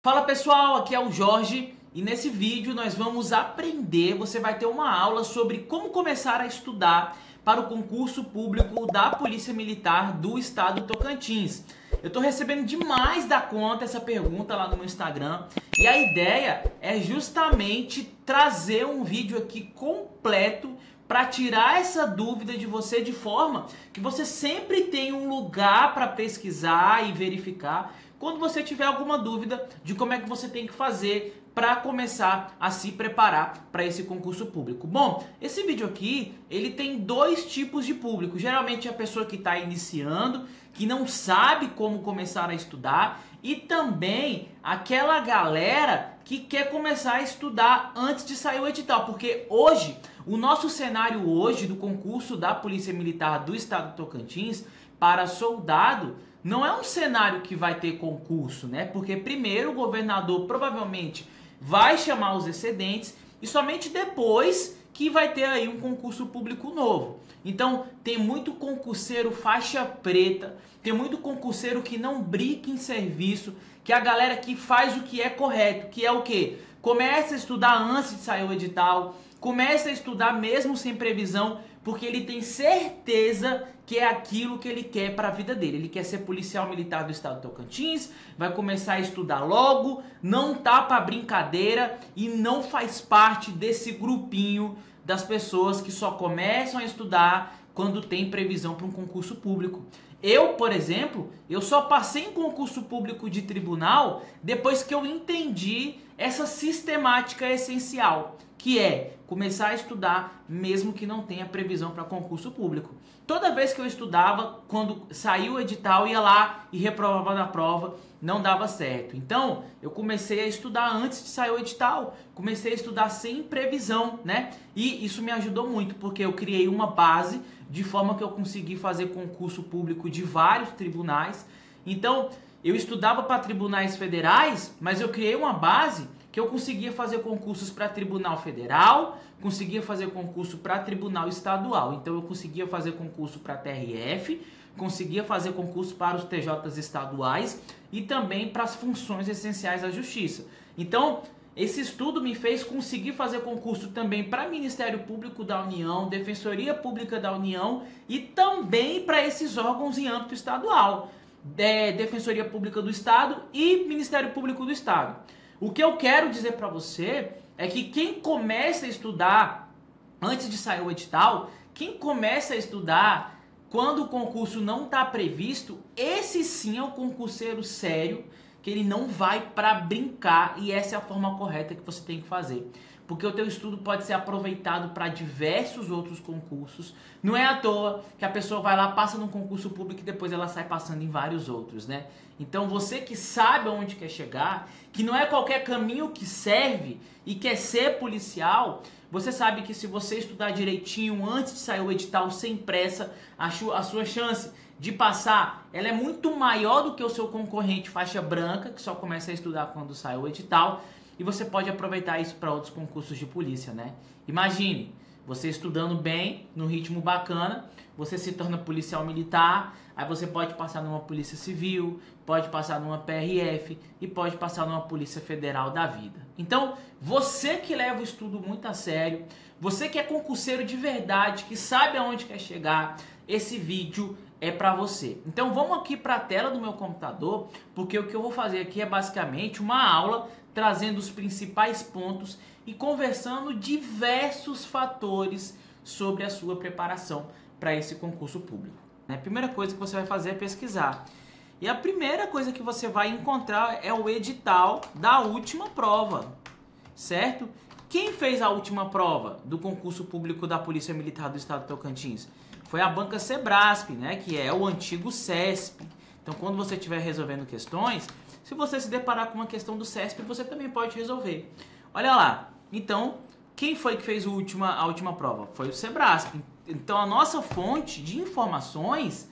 Fala pessoal, aqui é o Jorge e nesse vídeo nós vamos aprender, você vai ter uma aula sobre como começar a estudar para o concurso público da Polícia Militar do Estado do Tocantins. Eu tô recebendo demais da conta essa pergunta lá no meu Instagram e a ideia é justamente trazer um vídeo aqui completo para tirar essa dúvida de você de forma que você sempre tenha um lugar para pesquisar e verificar quando você tiver alguma dúvida de como é que você tem que fazer para começar a se preparar para esse concurso público. Bom, esse vídeo aqui, ele tem dois tipos de público. Geralmente é a pessoa que está iniciando, que não sabe como começar a estudar, e também aquela galera que quer começar a estudar antes de sair o edital, porque hoje, o nosso cenário hoje do concurso da Polícia Militar do Estado do Tocantins para soldado não é um cenário que vai ter concurso, né? Porque primeiro o governador provavelmente vai chamar os excedentes e somente depois que vai ter aí um concurso público novo. Então tem muito concurseiro faixa preta, tem muito concurseiro que não brinca em serviço, que é a galera que faz o que é correto, que é o quê? Começa a estudar antes de sair o edital, começa a estudar mesmo sem previsão, porque ele tem certeza que é aquilo que ele quer para a vida dele. Ele quer ser policial militar do Estado do Tocantins, vai começar a estudar logo, não tá para brincadeira e não faz parte desse grupinho das pessoas que só começam a estudar quando tem previsão para um concurso público. Eu, por exemplo, eu só passei em concurso público de tribunal depois que eu entendi essa sistemática essencial, que é começar a estudar mesmo que não tenha previsão para concurso público. Toda vez que eu estudava, quando saiu o edital, ia lá e reprovava na prova, não dava certo. Então, eu comecei a estudar antes de sair o edital, comecei a estudar sem previsão, né? E isso me ajudou muito, porque eu criei uma base de forma que eu consegui fazer concurso público de vários tribunais. Então, eu estudava para tribunais federais, mas eu criei uma base que eu conseguia fazer concursos para Tribunal Federal, conseguia fazer concurso para Tribunal Estadual. Então eu conseguia fazer concurso para TRF, conseguia fazer concurso para os TJs estaduais e também para as funções essenciais da Justiça. Então esse estudo me fez conseguir fazer concurso também para Ministério Público da União, Defensoria Pública da União e também para esses órgãos em âmbito estadual, Defensoria Pública do Estado e Ministério Público do Estado. O que eu quero dizer para você é que quem começa a estudar antes de sair o edital, quem começa a estudar quando o concurso não está previsto, esse sim é o concurseiro sério, que ele não vai para brincar, e essa é a forma correta que você tem que fazer. Porque o teu estudo pode ser aproveitado para diversos outros concursos. Não é à toa que a pessoa vai lá, passa num concurso público e depois ela sai passando em vários outros, né? Então você que sabe aonde quer chegar, que não é qualquer caminho que serve e quer ser policial, você sabe que se você estudar direitinho antes de sair o edital sem pressa, a sua chance de passar, ela é muito maior do que o seu concorrente faixa branca, que só começa a estudar quando sai o edital. E você pode aproveitar isso para outros concursos de polícia, né? Imagine, você estudando bem, no ritmo bacana, você se torna policial militar, aí você pode passar numa polícia civil, pode passar numa PRF e pode passar numa polícia federal da vida. Então, você que leva o estudo muito a sério, você que é concurseiro de verdade, que sabe aonde quer chegar, esse vídeo é para você. Então vamos aqui para a tela do meu computador, porque o que eu vou fazer aqui é basicamente uma aula trazendo os principais pontos e conversando diversos fatores sobre a sua preparação para esse concurso público. A primeira coisa que você vai fazer é pesquisar. E a primeira coisa que você vai encontrar é o edital da última prova, certo? Quem fez a última prova do concurso público da Polícia Militar do Estado do Tocantins? Foi a banca Sebrasp, né, que é o antigo CESP. Então, quando você estiver resolvendo questões, se você se deparar com uma questão do CESP, você também pode resolver. Olha lá, então, quem foi que fez a última prova? Foi o Sebrasp. Então, a nossa fonte de informações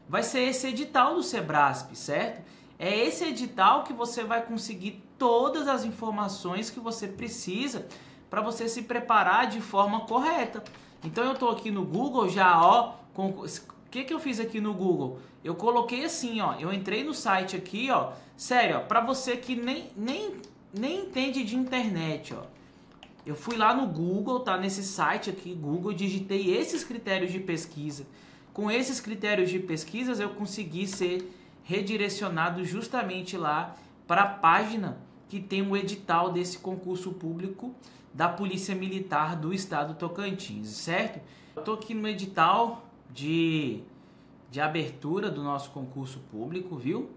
vai ser esse edital do Sebrasp, certo? É esse edital que você vai conseguir todas as informações que você precisa para você se preparar de forma correta. Então eu estou aqui no Google já, ó, que eu fiz aqui no Google? Eu coloquei assim, ó, eu entrei no site aqui, ó, sério, ó, pra você que nem entende de internet, ó. Eu fui lá no Google, tá? Nesse site aqui, Google, digitei esses critérios de pesquisa. Com esses critérios de pesquisas, eu consegui ser redirecionado justamente lá para a página que tem o edital desse concurso público da Polícia Militar do Estado Tocantins, certo? Eu tô aqui no edital de abertura do nosso concurso público, viu?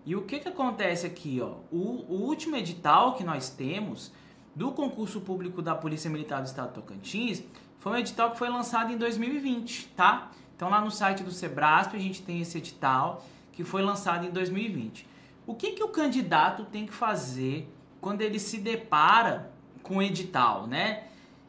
E o que acontece aqui, ó? O último edital que nós temos do concurso público da Polícia Militar do Estado do Tocantins foi um edital que foi lançado em 2020, tá? Então lá no site do Sebrasp a gente tem esse edital que foi lançado em 2020. O que o candidato tem que fazer quando ele se depara com o edital, né?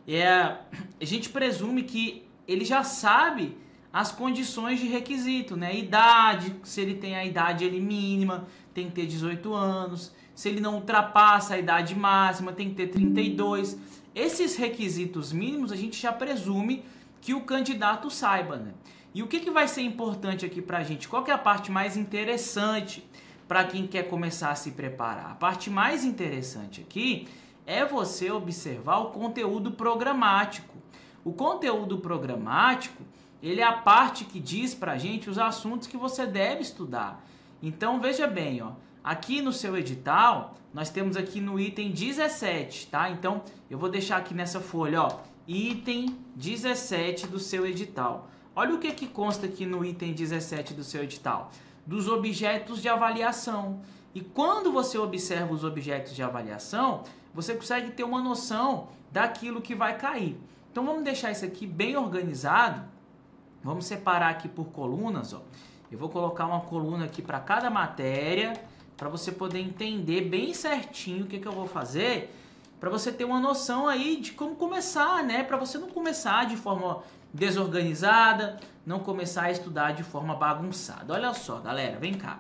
A gente presume que ele já sabe as condições de requisito, né? Idade, se ele tem a idade ele mínima, tem que ter 18 anos. Se ele não ultrapassa a idade máxima, tem que ter 32. Esses requisitos mínimos a gente já presume que o candidato saiba, né? E o que vai ser importante aqui pra gente? Qual que é a parte mais interessante para quem quer começar a se preparar? A parte mais interessante aqui é você observar o conteúdo programático. O conteúdo programático, ele é a parte que diz pra gente os assuntos que você deve estudar. Então, veja bem, ó, aqui no seu edital, nós temos aqui no item 17, tá? Então, eu vou deixar aqui nessa folha, ó, item 17 do seu edital. Olha o que consta aqui no item 17 do seu edital. Dos objetos de avaliação. E quando você observa os objetos de avaliação, você consegue ter uma noção daquilo que vai cair. Então, vamos deixar isso aqui bem organizado. Vamos separar aqui por colunas, ó. Eu vou colocar uma coluna aqui para cada matéria, para você poder entender bem certinho o que eu vou fazer, para você ter uma noção aí de como começar, né? Para você não começar de forma desorganizada, não começar a estudar de forma bagunçada. Olha só, galera, vem cá.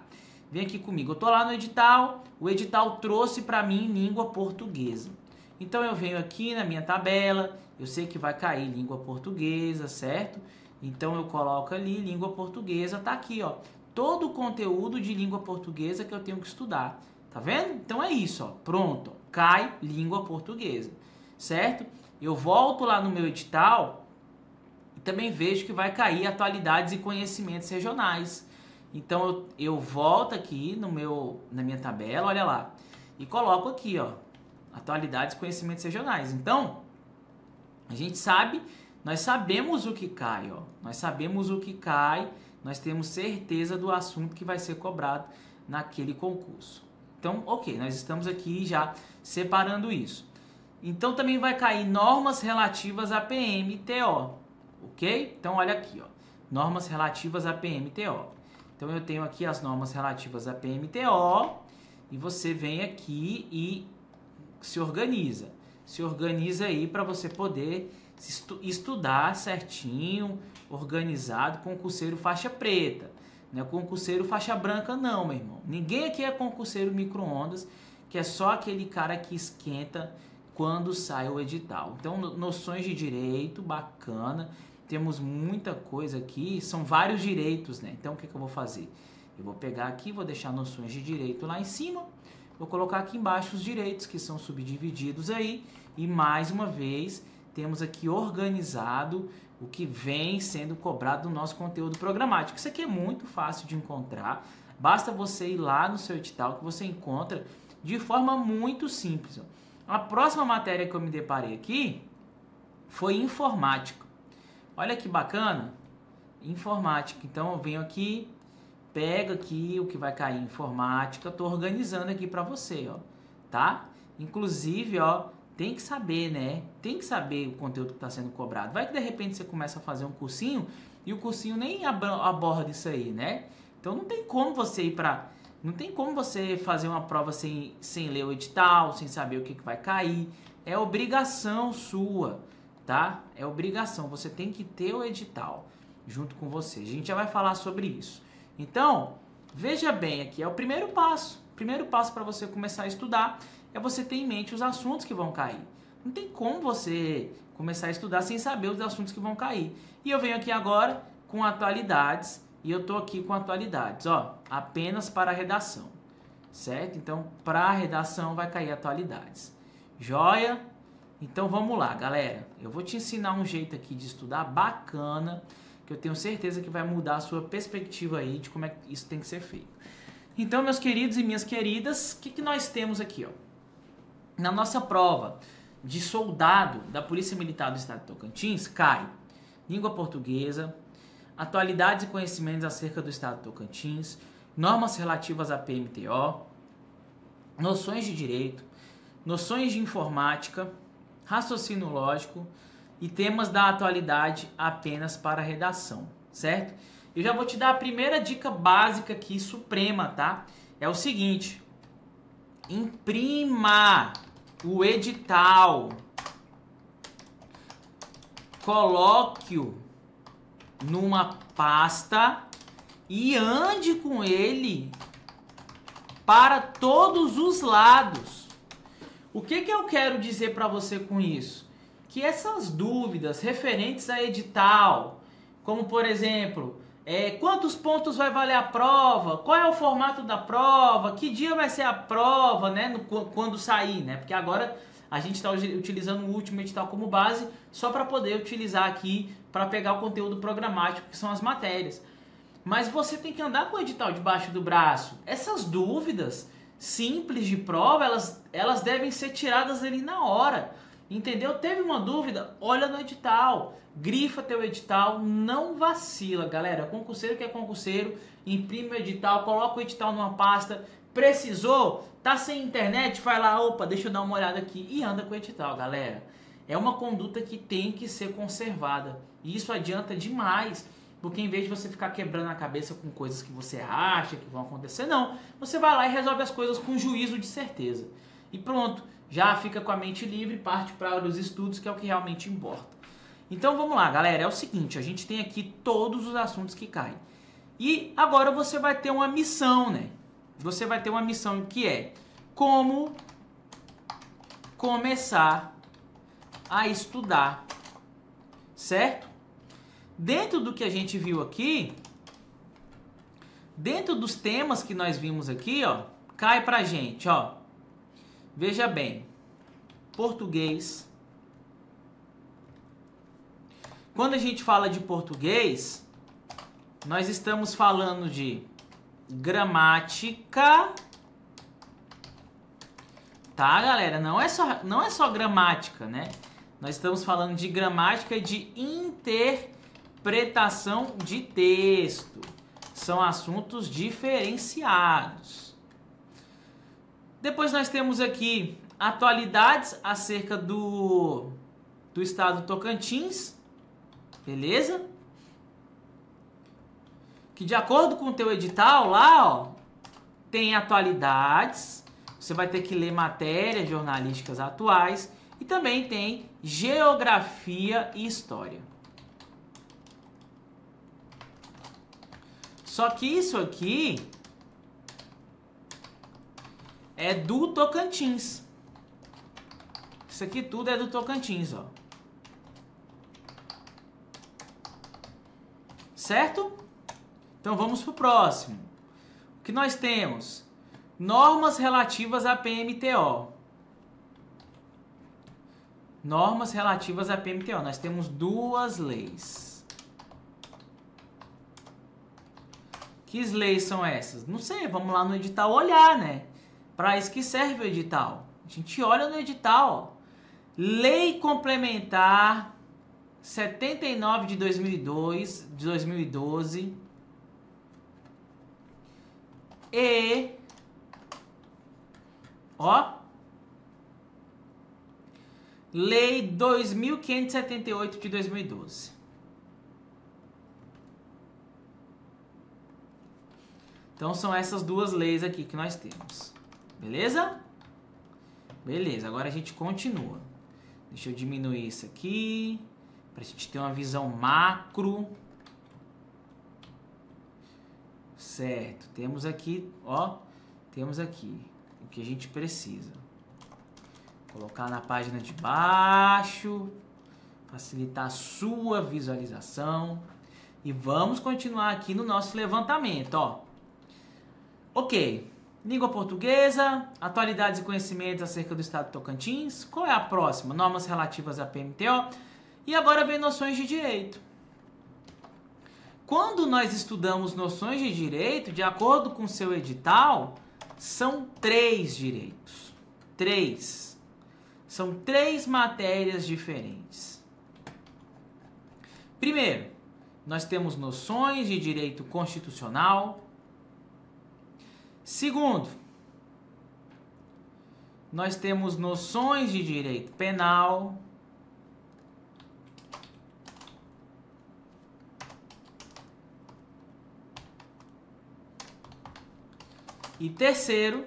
Vem aqui comigo. Eu tô lá no edital, o edital trouxe para mim língua portuguesa. Então eu venho aqui na minha tabela, eu sei que vai cair língua portuguesa, certo? Então eu coloco ali língua portuguesa, tá aqui, ó. Todo o conteúdo de língua portuguesa que eu tenho que estudar. Tá vendo? Então é isso, ó. Pronto, ó. Cai língua portuguesa, certo? Eu volto lá no meu edital e também vejo que vai cair atualidades e conhecimentos regionais. Então eu volto aqui na minha tabela, olha lá, e coloco aqui, ó, atualidades e conhecimentos regionais. Então, a gente sabe, nós sabemos o que cai, ó. Nós sabemos o que cai, nós temos certeza do assunto que vai ser cobrado naquele concurso. Então, ok, nós estamos aqui já separando isso. Então, também vai cair normas relativas à PMTO, ok? Então, olha aqui, ó, normas relativas à PMTO. Então, eu tenho aqui as normas relativas à PMTO e você vem aqui e se organiza. Se organiza aí para você poder estudar certinho, organizado, concurseiro faixa preta. Não é concurseiro faixa branca não, meu irmão. Ninguém aqui é concurseiro micro-ondas, que é só aquele cara que esquenta quando sai o edital. Então, noções de direito, bacana. Temos muita coisa aqui, são vários direitos, né? Então, o que eu vou fazer? Eu vou pegar aqui, vou deixar noções de direito lá em cima, vou colocar aqui embaixo os direitos que são subdivididos aí, e mais uma vez, temos aqui organizado o que vem sendo cobrado no nosso conteúdo programático. Isso aqui é muito fácil de encontrar, basta você ir lá no seu edital que você encontra de forma muito simples. A próxima matéria que eu me deparei aqui foi informática. Olha que bacana, informática. Então eu venho aqui, pego aqui o que vai cair em informática, estou organizando aqui para você, ó, tá? Inclusive, ó, tem que saber, né? Tem que saber o conteúdo que está sendo cobrado. Vai que de repente você começa a fazer um cursinho e o cursinho nem aborda isso aí, né? Então não tem como você ir para... Não tem como você fazer uma prova sem ler o edital, sem saber o que vai cair. É obrigação sua, tá? É obrigação. Você tem que ter o edital junto com você. A gente já vai falar sobre isso. Então, veja bem aqui, é o primeiro passo. O primeiro passo para você começar a estudar é você ter em mente os assuntos que vão cair. Não tem como você começar a estudar sem saber os assuntos que vão cair. E eu venho aqui agora, com atualidades e eu tô aqui com atualidades, ó, apenas para a redação, certo? Então, para a redação vai cair atualidades. Joia? Então vamos lá, galera. Eu vou te ensinar um jeito aqui de estudar bacana, que eu tenho certeza que vai mudar a sua perspectiva aí de como é que isso tem que ser feito. Então, meus queridos e minhas queridas, o que nós temos aqui, ó? Na nossa prova de soldado da Polícia Militar do Estado de Tocantins, cai língua portuguesa, atualidades e conhecimentos acerca do Estado de Tocantins, normas relativas à PMTO, noções de direito, noções de informática, raciocínio lógico e temas da atualidade apenas para redação, certo? Eu já vou te dar a primeira dica básica aqui, suprema, tá? É o seguinte: imprima o edital, coloque-o numa pasta e ande com ele para todos os lados. O que eu quero dizer para você com isso? Que essas dúvidas referentes a edital, como por exemplo, quantos pontos vai valer a prova, qual é o formato da prova, que dia vai ser a prova, né, quando sair, né? Porque agora a gente está utilizando o último edital como base só para poder utilizar aqui para pegar o conteúdo programático, que são as matérias. Mas você tem que andar com o edital debaixo do braço. Essas dúvidas simples de prova, elas devem ser tiradas ali na hora. Entendeu? Teve uma dúvida? Olha no edital. Grifa teu edital, não vacila, galera. Concurseiro que é concurseiro, imprime o edital, coloca o edital numa pasta. Precisou? Tá sem internet? Vai lá, opa, deixa eu dar uma olhada aqui e anda com o edital, galera. É uma conduta que tem que ser conservada. E isso adianta demais. Porque em vez de você ficar quebrando a cabeça com coisas que você acha que vão acontecer, não. Você vai lá e resolve as coisas com juízo de certeza. E pronto, já fica com a mente livre, parte para os estudos, que é o que realmente importa. Então vamos lá, galera. É o seguinte, a gente tem aqui todos os assuntos que caem. E agora você vai ter uma missão, né? Você vai ter uma missão que é como começar a estudar, certo? Dentro do que a gente viu aqui, dentro dos temas que nós vimos aqui, ó, cai pra gente, ó. Veja bem, português. Quando a gente fala de português, nós estamos falando de gramática, tá, galera? Não é só gramática, né? Nós estamos falando de gramática e de interpretação de texto. São assuntos diferenciados. Depois nós temos aqui atualidades acerca do estado do Tocantins, beleza? Que de acordo com o teu edital lá, ó, tem atualidades, você vai ter que ler matérias jornalísticas atuais e também tem geografia e história. Só que isso aqui é do Tocantins. Isso aqui tudo é do Tocantins, ó. Certo? Então vamos pro próximo. O que nós temos? Normas relativas à PMTO. Normas relativas à PMTO. Nós temos duas leis. Que leis são essas? Não sei, vamos lá no edital olhar, né? Para isso que serve o edital. A gente olha no edital, ó. Lei Complementar 79 de 2012 e, ó, Lei 2578 de 2012. Então são essas duas leis aqui que nós temos. Beleza? Beleza, agora a gente continua. Deixa eu diminuir isso aqui, para a gente ter uma visão macro. Certo, temos aqui, ó, temos aqui o que a gente precisa. Colocar na página de baixo, facilitar a sua visualização. E vamos continuar aqui no nosso levantamento, ó. Ok, língua portuguesa, atualidades e conhecimentos acerca do estado de Tocantins. Qual é a próxima? Normas relativas à PMTO. E agora vem noções de direito. Quando nós estudamos noções de direito, de acordo com seu edital, são 3 direitos. 3. São 3 matérias diferentes. Primeiro, nós temos noções de direito constitucional. Segundo, nós temos noções de direito penal. E terceiro,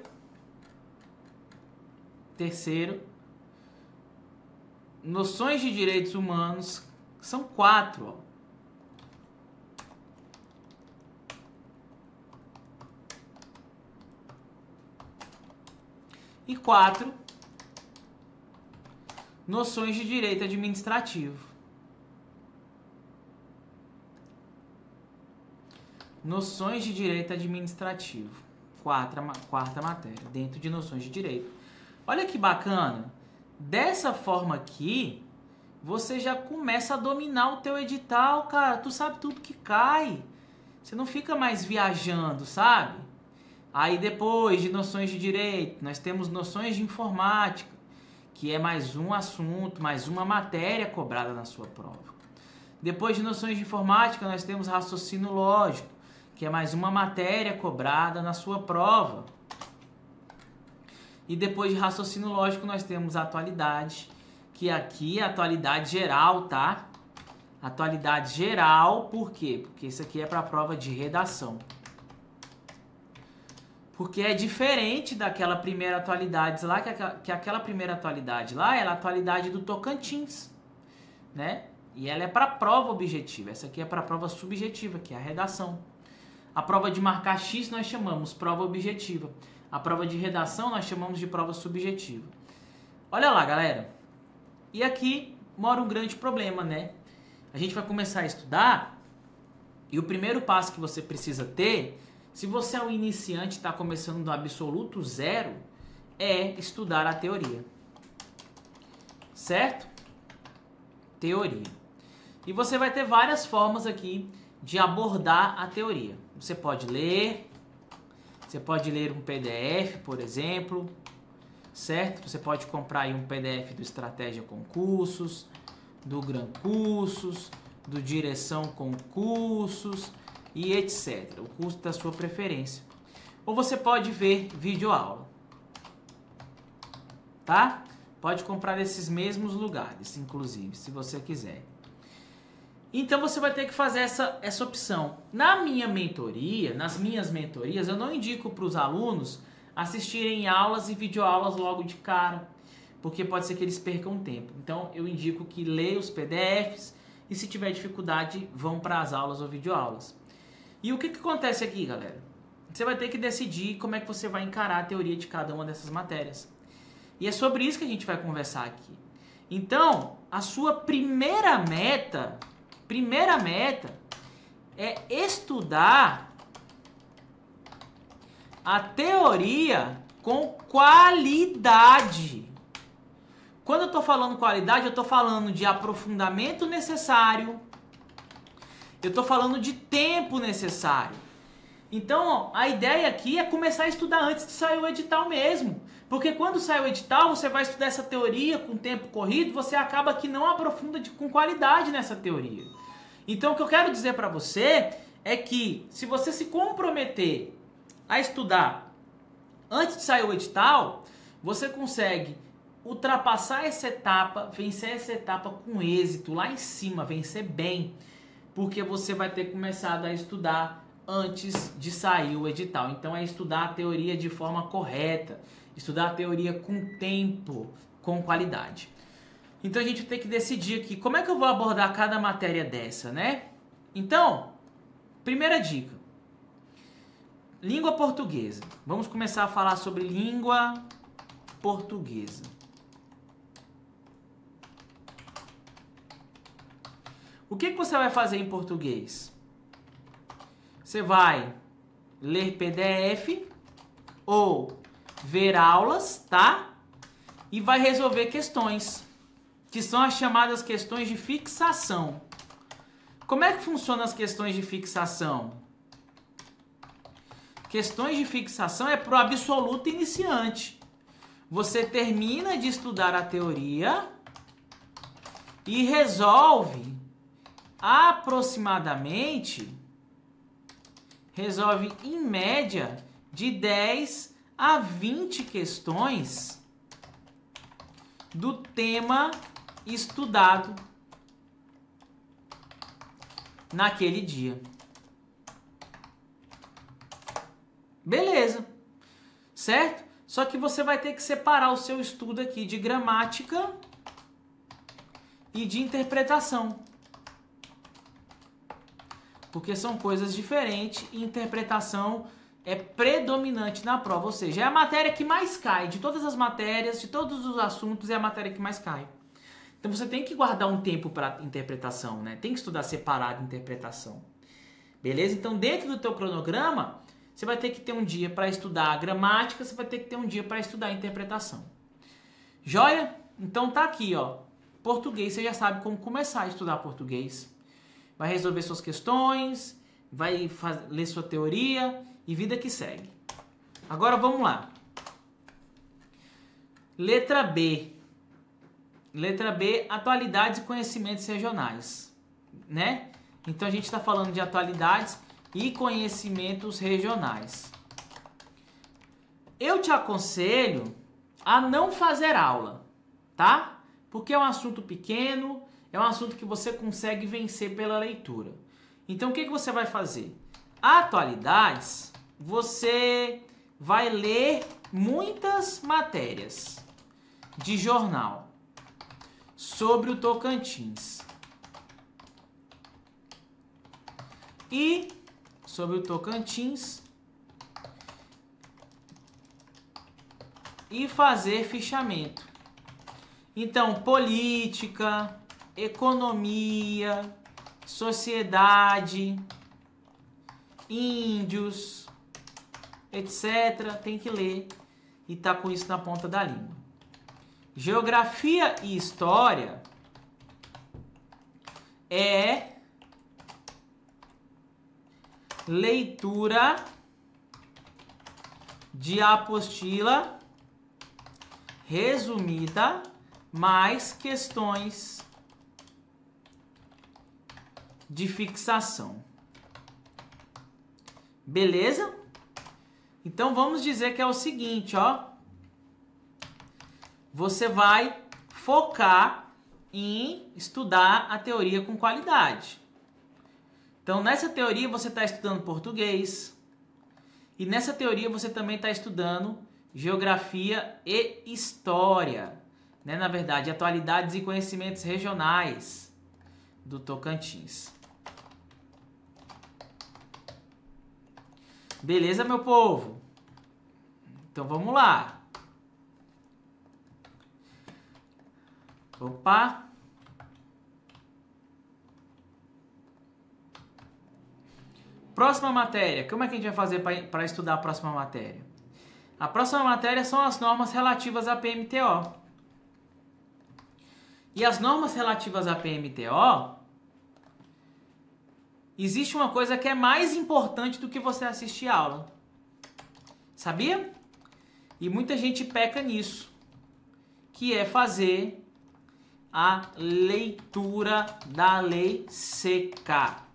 noções de direitos humanos, são 4, ó. E 4, noções de direito administrativo. Noções de direito administrativo. Quarta matéria, dentro de noções de direito. Olha que bacana. Dessa forma aqui, você já começa a dominar o teu edital, cara. Tu sabe tudo que cai. Você não fica mais viajando, sabe? Aí depois de noções de direito, nós temos noções de informática, que é mais um assunto, mais uma matéria cobrada na sua prova. Depois de noções de informática, nós temos raciocínio lógico, que é mais uma matéria cobrada na sua prova. E depois de raciocínio lógico, nós temos atualidade, que aqui é atualidade geral, tá? Atualidade geral, por quê? Porque isso aqui é para a prova de redação. Porque é diferente daquela primeira atualidade lá, que aquela primeira atualidade lá é a atualidade do Tocantins, né? E ela é para a prova objetiva, essa aqui é para a prova subjetiva, que é a redação. A prova de marcar X nós chamamos prova objetiva. A prova de redação nós chamamos de prova subjetiva. Olha lá, galera. E aqui mora um grande problema, né? A gente vai começar a estudar e o primeiro passo que você precisa ter, se você é um iniciante e está começando do absoluto zero, é estudar a teoria. Certo? Teoria. E você vai ter várias formas aqui de abordar a teoria. Você pode ler um PDF, por exemplo, certo? Você pode comprar aí um PDF do Estratégia Concursos, do Gran Cursos, do Direção Concursos e etc. O curso da sua preferência. Ou você pode ver videoaula, tá? Pode comprar nesses mesmos lugares, inclusive, se você quiser. Então você vai ter que fazer essa opção. Na minha mentoria, nas minhas mentorias, eu não indico para os alunos assistirem aulas e videoaulas logo de cara, porque pode ser que eles percam tempo. Então eu indico que leiam os PDFs e se tiver dificuldade, vão para as aulas ou videoaulas. E o que acontece aqui, galera? Você vai ter que decidir como é que você vai encarar a teoria de cada uma dessas matérias. E é sobre isso que a gente vai conversar aqui. Então, a sua primeira meta é estudar a teoria com qualidade. Quando eu estou falando qualidade, eu estou falando de aprofundamento necessário, eu estou falando de tempo necessário. Então, a ideia aqui é começar a estudar antes de sair o edital mesmo. Porque quando sai o edital, você vai estudar essa teoria com tempo corrido, você acaba que não aprofunda com qualidade nessa teoria. Então, o que eu quero dizer para você é que se você se comprometer a estudar antes de sair o edital, você consegue ultrapassar essa etapa, vencer essa etapa com êxito, lá em cima, vencer bem, porque você vai ter começado a estudar antes de sair o edital. Então é estudar a teoria de forma correta, estudar a teoria com tempo, com qualidade. Então a gente tem que decidir aqui, como é que eu vou abordar cada matéria dessa, né? Então, primeira dica, língua portuguesa. Vamos começar a falar sobre língua portuguesa. O que você vai fazer em português? Você vai ler PDF ou ver aulas, tá? E vai resolver questões, que são as chamadas questões de fixação. Como é que funcionam as questões de fixação? Questões de fixação é para o absoluto iniciante. Você termina de estudar a teoria e resolve em média de 10 a 20 questões do tema estudado naquele dia. Beleza, certo? Só que você vai ter que separar o seu estudo aqui de gramática e de interpretação. Porque são coisas diferentes e interpretação é predominante na prova. Ou seja, é a matéria que mais cai. De todas as matérias, de todos os assuntos, é a matéria que mais cai. Então você tem que guardar um tempo para interpretação, né? Tem que estudar separado interpretação. Beleza? Então dentro do teu cronograma, você vai ter que ter um dia para estudar a gramática, você vai ter que ter um dia para estudar a interpretação. Joia? Então tá aqui, ó. Português, você já sabe como começar a estudar português. Vai resolver suas questões, vai ler sua teoria e vida que segue. Agora vamos lá. Letra B. Letra B, atualidades e conhecimentos regionais, né? Então a gente está falando de atualidades e conhecimentos regionais. Eu te aconselho a não fazer aula, tá? Porque é um assunto pequeno, é um assunto que você consegue vencer pela leitura. Então o que você vai fazer? Atualidades, você vai ler muitas matérias de jornal sobre o Tocantins. E sobre o Tocantins e fazer fichamento. Então, política, economia, sociedade, índios, etc. Tem que ler e tá com isso na ponta da língua. Geografia e história é leitura de apostila resumida mais questões de fixação. Beleza? Então vamos dizer que é o seguinte, ó. Você vai focar em estudar a teoria com qualidade. Então, nessa teoria você está estudando português e nessa teoria você também está estudando geografia e história, né? Na verdade, atualidades e conhecimentos regionais do Tocantins. Beleza, meu povo? Então, vamos lá. Opa! Próxima matéria. Como é que a gente vai fazer para estudar a próxima matéria? A próxima matéria são as normas relativas à PMTO. E as normas relativas à PMTO, existe uma coisa que é mais importante do que você assistir a aula. Sabia? E muita gente peca nisso, que é fazer a leitura da lei seca.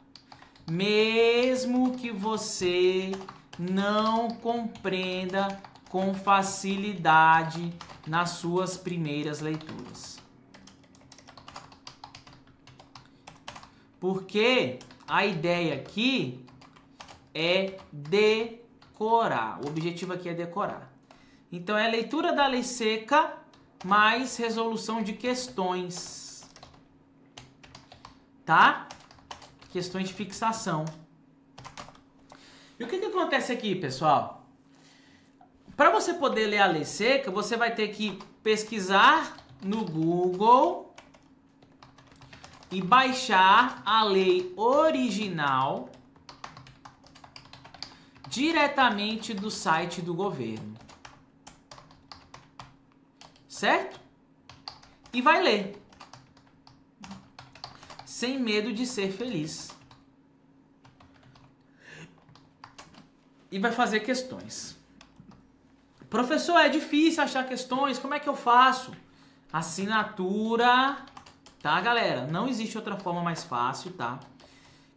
Mesmo que você não compreenda com facilidade nas suas primeiras leituras. Porque a ideia aqui é decorar. O objetivo aqui é decorar. Então é leitura da lei seca mais resolução de questões. Tá? Questões de fixação. E o que acontece aqui, pessoal? Para você poder ler a lei seca, você vai ter que pesquisar no Google e baixar a lei original diretamente do site do governo. Certo? E vai ler. Sem medo de ser feliz. E vai fazer questões. Professor, é difícil achar questões, como é que eu faço? Assinatura, tá, galera? Não existe outra forma mais fácil, tá?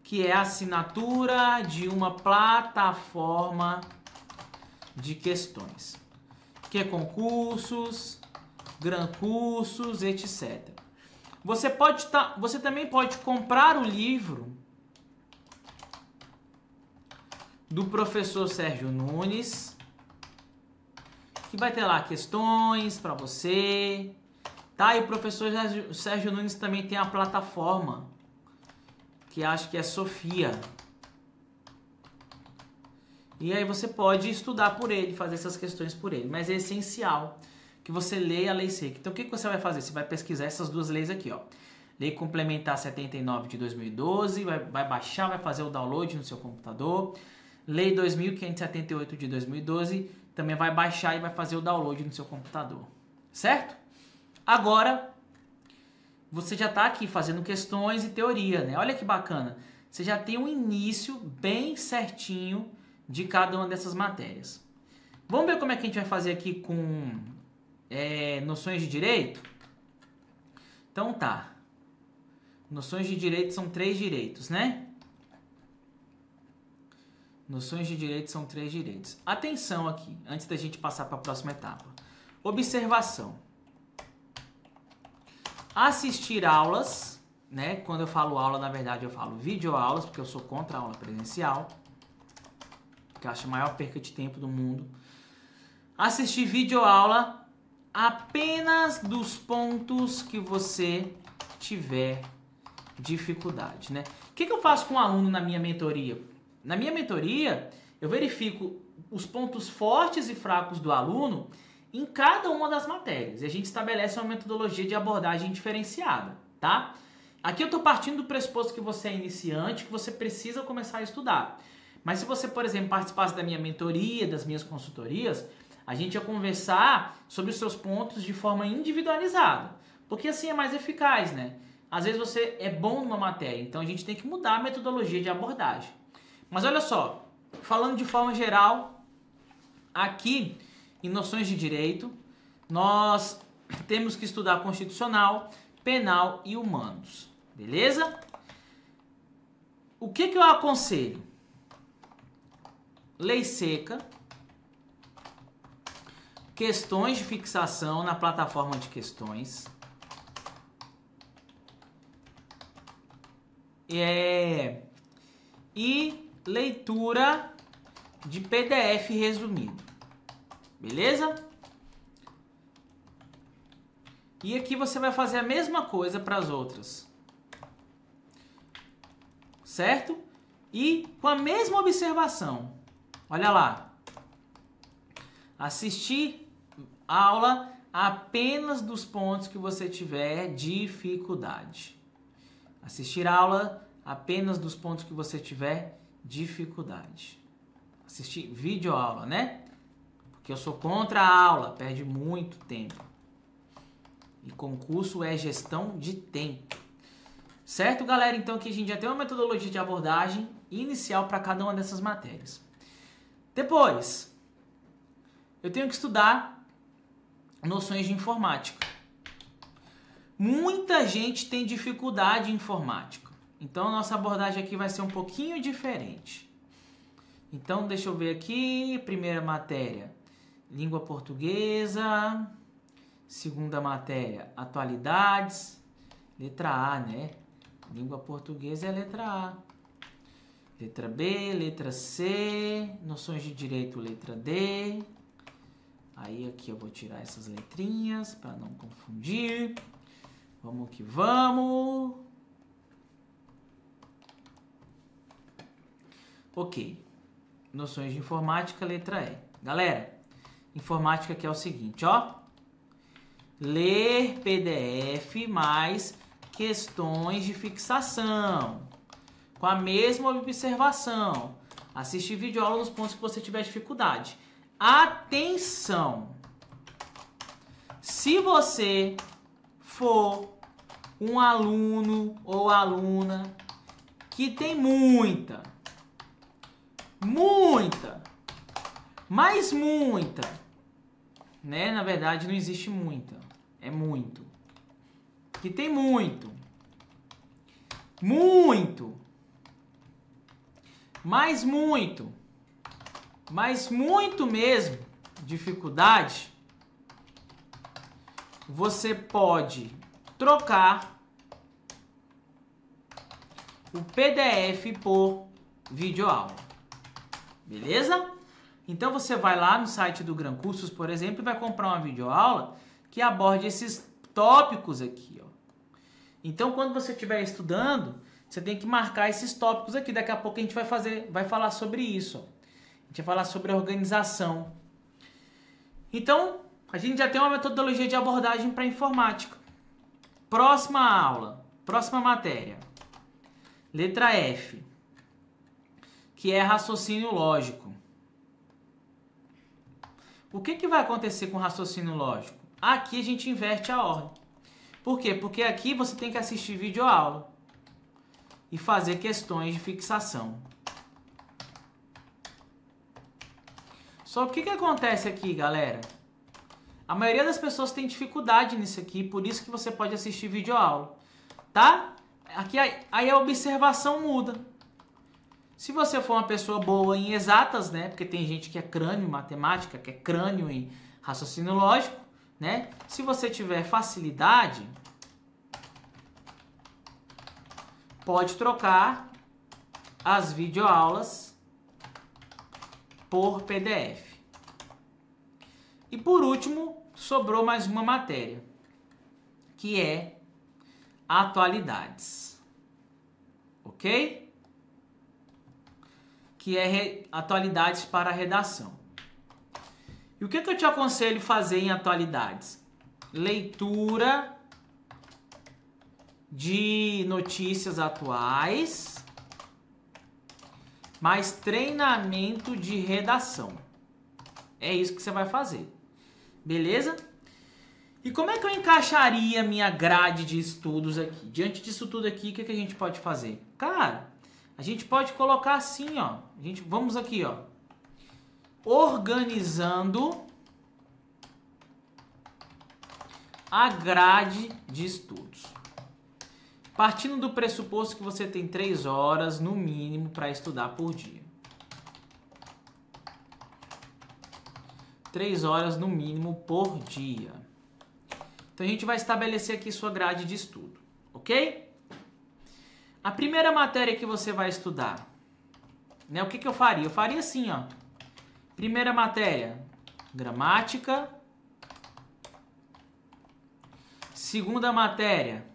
Que é a assinatura de uma plataforma de questões. Que é concursos, gran cursos, etc. Você também pode comprar o livro do professor Sérgio Nunes, que vai ter lá questões para você, tá? E o professor Sérgio Nunes também tem a plataforma, que acho que é Sofia. E aí você pode estudar por ele, fazer essas questões por ele. Mas é essencial que você leia a lei seca. Então o que você vai fazer? Você vai pesquisar essas duas leis aqui, ó. Lei Complementar 79 de 2012, vai baixar, vai fazer o download no seu computador. Lei 2578 de 2012, também vai baixar e vai fazer o download no seu computador. Certo? Agora, você já está aqui fazendo questões e teoria, né? Olha que bacana. Você já tem um início bem certinho de cada uma dessas matérias. Vamos ver como é que a gente vai fazer aqui com noções de direito? Então tá. Noções de direito são 3 direitos, né? Noções de direito são 3 direitos. Atenção aqui, antes da gente passar para a próxima etapa. Observação. Assistir aulas, né? Quando eu falo aula, na verdade eu falo videoaulas, porque eu sou contra a aula presencial, que eu acho a maior perca de tempo do mundo. Assistir videoaula apenas dos pontos que você tiver dificuldade, né? O que eu faço com o aluno na minha mentoria? Na minha mentoria, eu verifico os pontos fortes e fracos do aluno em cada uma das matérias. E a gente estabelece uma metodologia de abordagem diferenciada, tá? Aqui eu estou partindo do pressuposto que você é iniciante, que você precisa começar a estudar. Mas se você, por exemplo, participasse da minha mentoria, das minhas consultorias, a gente ia conversar sobre os seus pontos de forma individualizada. Porque assim é mais eficaz, né? Às vezes você é bom numa matéria, então a gente tem que mudar a metodologia de abordagem. Mas olha só, falando de forma geral, aqui em noções de direito, nós temos que estudar constitucional, penal e humanos, beleza? O que eu aconselho? Lei seca, questões de fixação na plataforma de questões, e leitura de PDF resumido, beleza? E aqui você vai fazer a mesma coisa para as outras, certo? E com a mesma observação, olha lá, assistir aula apenas dos pontos que você tiver dificuldade. Assistir aula apenas dos pontos que você tiver dificuldade. Assistir videoaula, né? Porque eu sou contra a aula, perde muito tempo. E concurso é gestão de tempo. Certo, galera? Então aqui a gente já tem uma metodologia de abordagem inicial para cada uma dessas matérias. Depois, eu tenho que estudar noções de informática. Muita gente tem dificuldade em informática. Então, a nossa abordagem aqui vai ser um pouquinho diferente. Então, deixa eu ver aqui. Primeira matéria, língua portuguesa. Segunda matéria, atualidades. Letra A, né? Língua portuguesa é a letra A. Letra B, letra C. Noções de direito, letra D. Aí, aqui eu vou tirar essas letrinhas para não confundir. Vamos que vamos. Ok. Noções de informática, letra E. Galera, informática aqui é o seguinte, ó. Ler PDF mais questões de fixação. Com a mesma observação. Assistir videoaula nos pontos que você tiver dificuldade. Atenção! Se você for um aluno ou aluna que tem muita, mas muita, né? Na verdade não existe muita, é muito. Que tem muito, mas muito mesmo dificuldade, você pode trocar o PDF por videoaula, beleza? Então você vai lá no site do Gran Cursos, por exemplo, e vai comprar uma videoaula que aborde esses tópicos aqui, ó. Então quando você estiver estudando, você tem que marcar esses tópicos aqui. Daqui a pouco a gente vai falar sobre isso, ó. A gente vai falar sobre a organização. Então, a gente já tem uma metodologia de abordagem para informática. Próxima aula, próxima matéria. Letra F, que é raciocínio lógico. O que vai acontecer com raciocínio lógico? Aqui a gente inverte a ordem. Por quê? Porque aqui você tem que assistir videoaula e fazer questões de fixação. Só que o que acontece aqui, galera? A maioria das pessoas tem dificuldade nisso aqui, por isso que você pode assistir videoaula, tá? Aqui aí a observação muda. Se você for uma pessoa boa em exatas, né? Porque tem gente que é crânio em matemática, que é crânio em raciocínio lógico, né? Se você tiver facilidade, pode trocar as videoaulas por PDF. E por último, sobrou mais uma matéria, que é atualidades. Ok? Que é atualidades para a redação. E o que eu te aconselho fazer em atualidades? Leitura de notícias atuais, mais treinamento de redação. É isso que você vai fazer. Beleza? E como é que eu encaixaria minha grade de estudos aqui? Diante disso tudo aqui, o que a gente pode fazer? Cara, a gente pode colocar assim, ó. Vamos aqui, ó. Organizando a grade de estudos. Partindo do pressuposto que você tem 3 horas, no mínimo, para estudar por dia. 3 horas no mínimo por dia. Então a gente vai estabelecer aqui sua grade de estudo, ok? A primeira matéria que você vai estudar, né? O que eu faria? Eu faria assim, ó. Primeira matéria, gramática. Segunda matéria,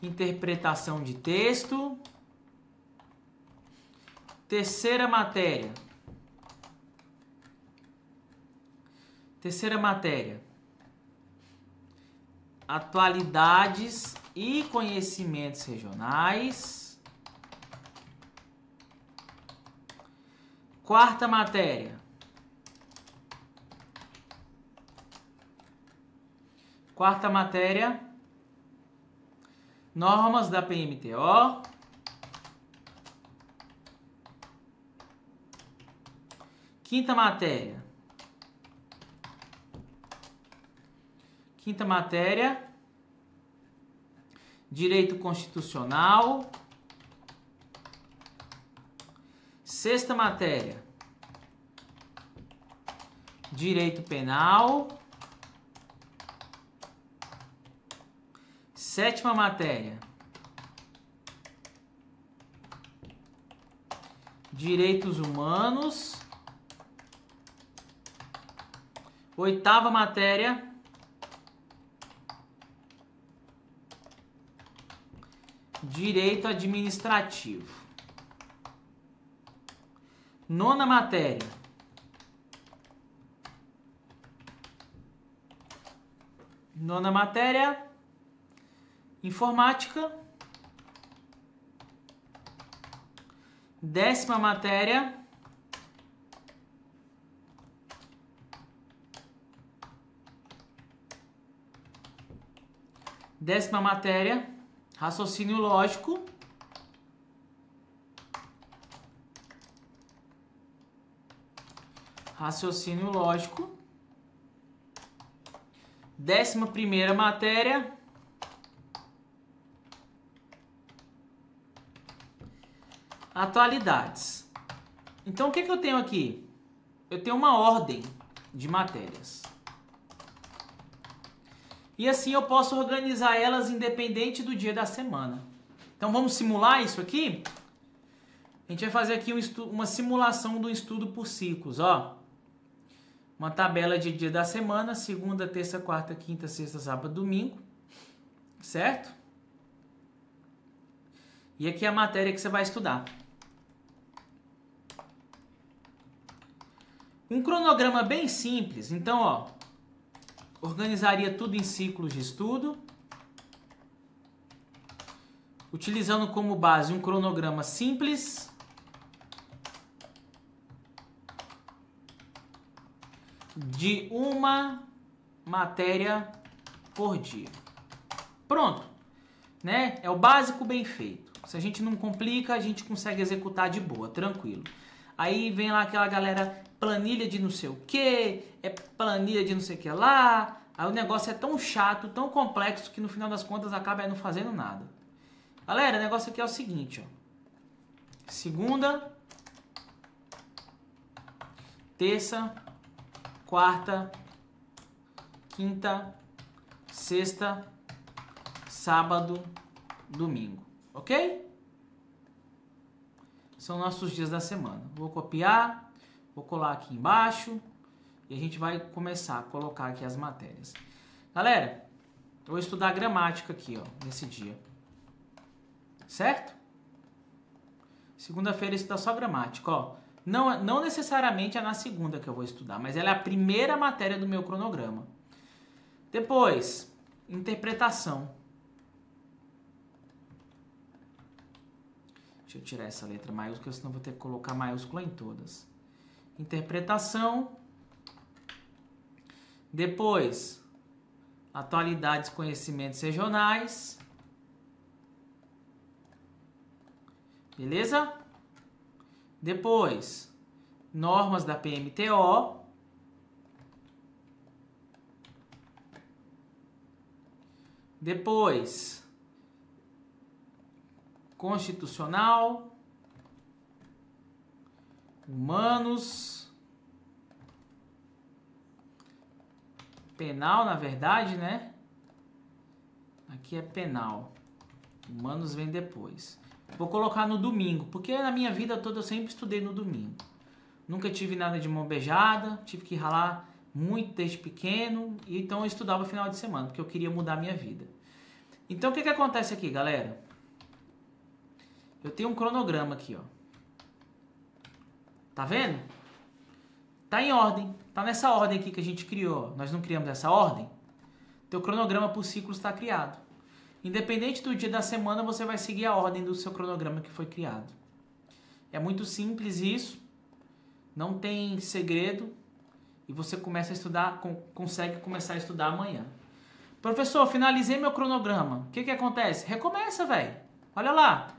interpretação de texto. Terceira matéria, atualidades e conhecimentos regionais. Quarta matéria, normas da PMTO. Quinta matéria, direito constitucional. Sexta matéria, direito penal. Sétima matéria, direitos humanos. Oitava matéria, direito administrativo. Nona matéria, informática. 10ª matéria. Raciocínio lógico. Raciocínio lógico. 11ª matéria. Atualidades. Então, o que eu tenho aqui? Eu tenho uma ordem de matérias. E assim eu posso organizar elas independente do dia da semana. Então, vamos simular isso aqui? A gente vai fazer aqui uma simulação do estudo por ciclos, ó. Uma tabela de dia da semana, segunda, terça, quarta, quinta, sexta, sábado, domingo. Certo? E aqui é a matéria que você vai estudar. Um cronograma bem simples. Então, ó, organizaria tudo em ciclos de estudo. Utilizando como base um cronograma simples. De uma matéria por dia. Pronto, né? É o básico bem feito. Se a gente não complica, a gente consegue executar de boa, tranquilo. Aí vem lá aquela galera, planilha de não sei o que, é planilha de não sei o que lá. Aí o negócio é tão chato, tão complexo, que no final das contas acaba não fazendo nada. Galera, o negócio aqui é o seguinte, ó. Segunda, terça, quarta, quinta, sexta, sábado, domingo, ok? São nossos dias da semana. Vou copiar, vou colar aqui embaixo e a gente vai começar a colocar aqui as matérias. Galera, eu vou estudar gramática aqui, ó, nesse dia. Certo? Segunda-feira estudar só gramática, ó. Não necessariamente é na segunda que eu vou estudar, mas ela é a primeira matéria do meu cronograma. Depois, interpretação. Deixa eu tirar essa letra maiúscula, senão vou ter que colocar maiúscula em todas. Interpretação. Depois, atualidades, conhecimentos regionais. Beleza? Depois, normas da PMTO. Depois, constitucional, humanos, penal, na verdade, né? Aqui é penal. Humanos vem depois. Vou colocar no domingo, porque na minha vida toda eu sempre estudei no domingo. Nunca tive nada de mão beijada, tive que ralar muito desde pequeno, e então eu estudava final de semana, porque eu queria mudar a minha vida. Então o que acontece aqui, galera? Eu tenho um cronograma aqui, ó. Tá vendo? Tá em ordem, tá nessa ordem aqui que a gente criou. Nós não criamos essa ordem? Teu cronograma por ciclos está criado. Independente do dia da semana, você vai seguir a ordem do seu cronograma que foi criado. É muito simples isso, não tem segredo, e você começa a estudar, consegue começar a estudar amanhã. Professor, finalizei meu cronograma. O que acontece? Recomeça, velho. Olha lá.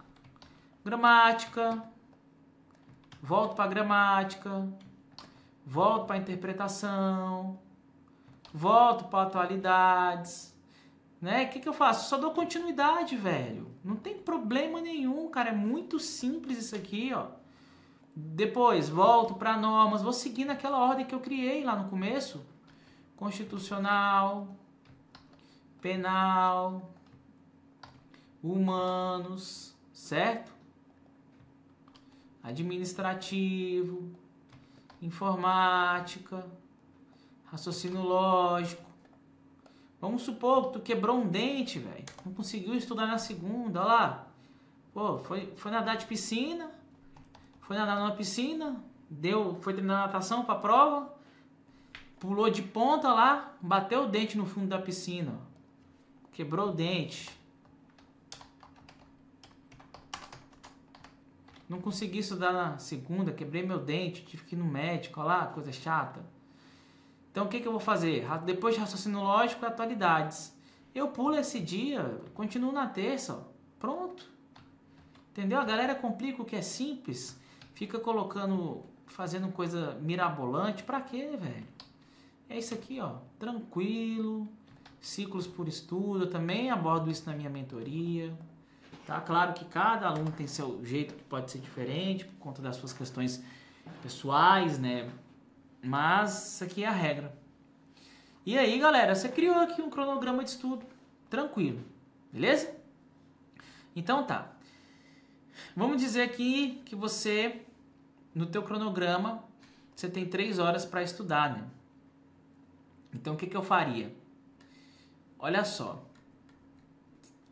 Gramática. Volto para gramática. Volto para interpretação. Volto para atualidades. Né? O que eu faço? Só dou continuidade, velho. Não tem problema nenhum, cara. É muito simples isso aqui, ó. Depois, volto para normas. Vou seguir naquela ordem que eu criei lá no começo. Constitucional, penal, humanos, certo? Administrativo, informática, raciocínio lógico. Vamos supor que tu quebrou um dente, velho. Não conseguiu estudar na segunda, olha lá. Pô, foi nadar de piscina. Foi nadar numa piscina. Foi treinar natação pra prova. Pulou de ponta lá. Bateu o dente no fundo da piscina. Quebrou o dente. Não consegui estudar na segunda, quebrei meu dente, tive que ir no médico, olha lá, coisa chata. Então o que eu vou fazer? Depois de raciocínio lógico, atualidades. Eu pulo esse dia, continuo na terça, ó. Pronto. Entendeu? A galera complica o que é simples, fica fazendo coisa mirabolante. Pra quê, velho? É isso aqui, ó. Tranquilo. Ciclos por estudo. Eu também abordo isso na minha mentoria. Tá? Claro que cada aluno tem seu jeito que pode ser diferente por conta das suas questões pessoais, né? Mas isso aqui é a regra. E aí, galera, você criou aqui um cronograma de estudo. Tranquilo. Beleza? Então tá. Vamos dizer aqui que você, no teu cronograma, você tem 3 horas para estudar, né? Então o que eu faria? Olha só.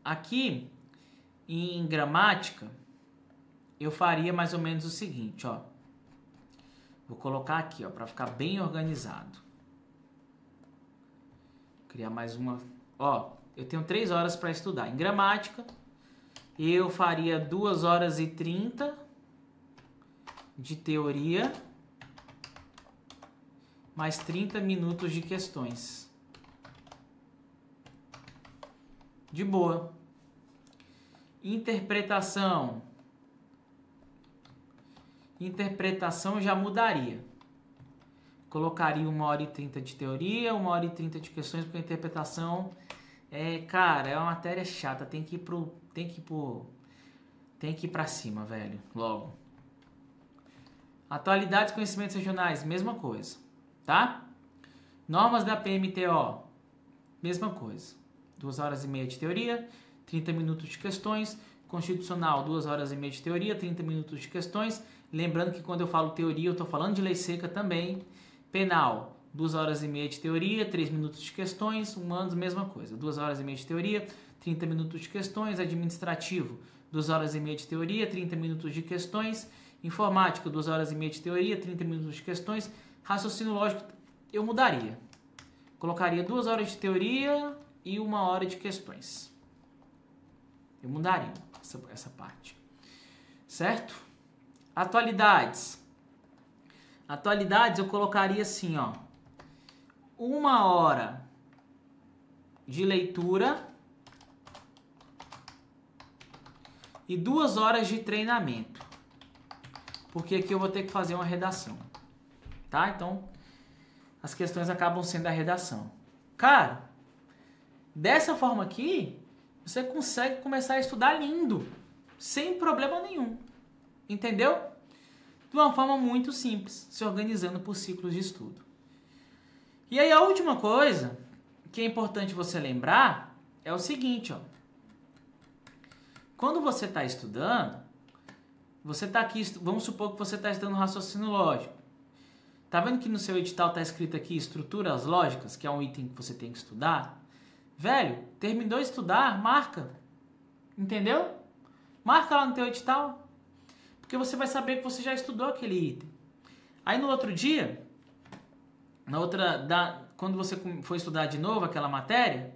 Aqui em gramática, eu faria mais ou menos o seguinte, ó. Vou colocar aqui, ó, para ficar bem organizado. Criar mais uma. Ó, eu tenho 3 horas para estudar. Em gramática, eu faria 2 horas e 30 de teoria, mais 30 minutos de questões. De boa. Interpretação. Interpretação já mudaria. Colocaria 1 hora e 30 de teoria, 1 hora e 30 de questões, porque a interpretação cara, é uma matéria chata, tem que ir pra cima, velho, logo. Atualidades, conhecimentos regionais, mesma coisa, tá? Normas da PMTO, mesma coisa. 2 horas e meia de teoria, 30 minutos de questões. Constitucional, 2 horas e meia de teoria, 30 minutos de questões. Lembrando que quando eu falo teoria, eu tô falando de lei seca também. Penal, 2 horas e meia de teoria, 3 minutos de questões. Humanos, mesma coisa. 2 horas e meia de teoria, 30 minutos de questões. Administrativo, 2 horas e meia de teoria, 30 minutos de questões. Informática, 2 horas e meia de teoria, 30 minutos de questões. Raciocínio lógico, eu mudaria. Colocaria 2 horas de teoria e 1 hora de questões. Eu mudaria essa parte. Certo? Atualidades. Atualidades eu colocaria assim, ó. 1 hora de leitura e 2 horas de treinamento. Porque aqui eu vou ter que fazer uma redação. Tá? Então, as questões acabam sendo a redação. Cara, dessa forma aqui, você consegue começar a estudar lindo, sem problema nenhum. Entendeu? De uma forma muito simples, se organizando por ciclos de estudo. E aí a última coisa que é importante você lembrar é o seguinte, ó. Quando você está estudando, você está aqui, vamos supor que você está estudando raciocínio lógico. Tá vendo que no seu edital está escrito aqui estruturas lógicas, que é um item que você tem que estudar? Velho, terminou de estudar, marca. Entendeu? Marca lá no teu edital. Porque você vai saber que você já estudou aquele item. Aí no outro dia, quando você for estudar de novo aquela matéria,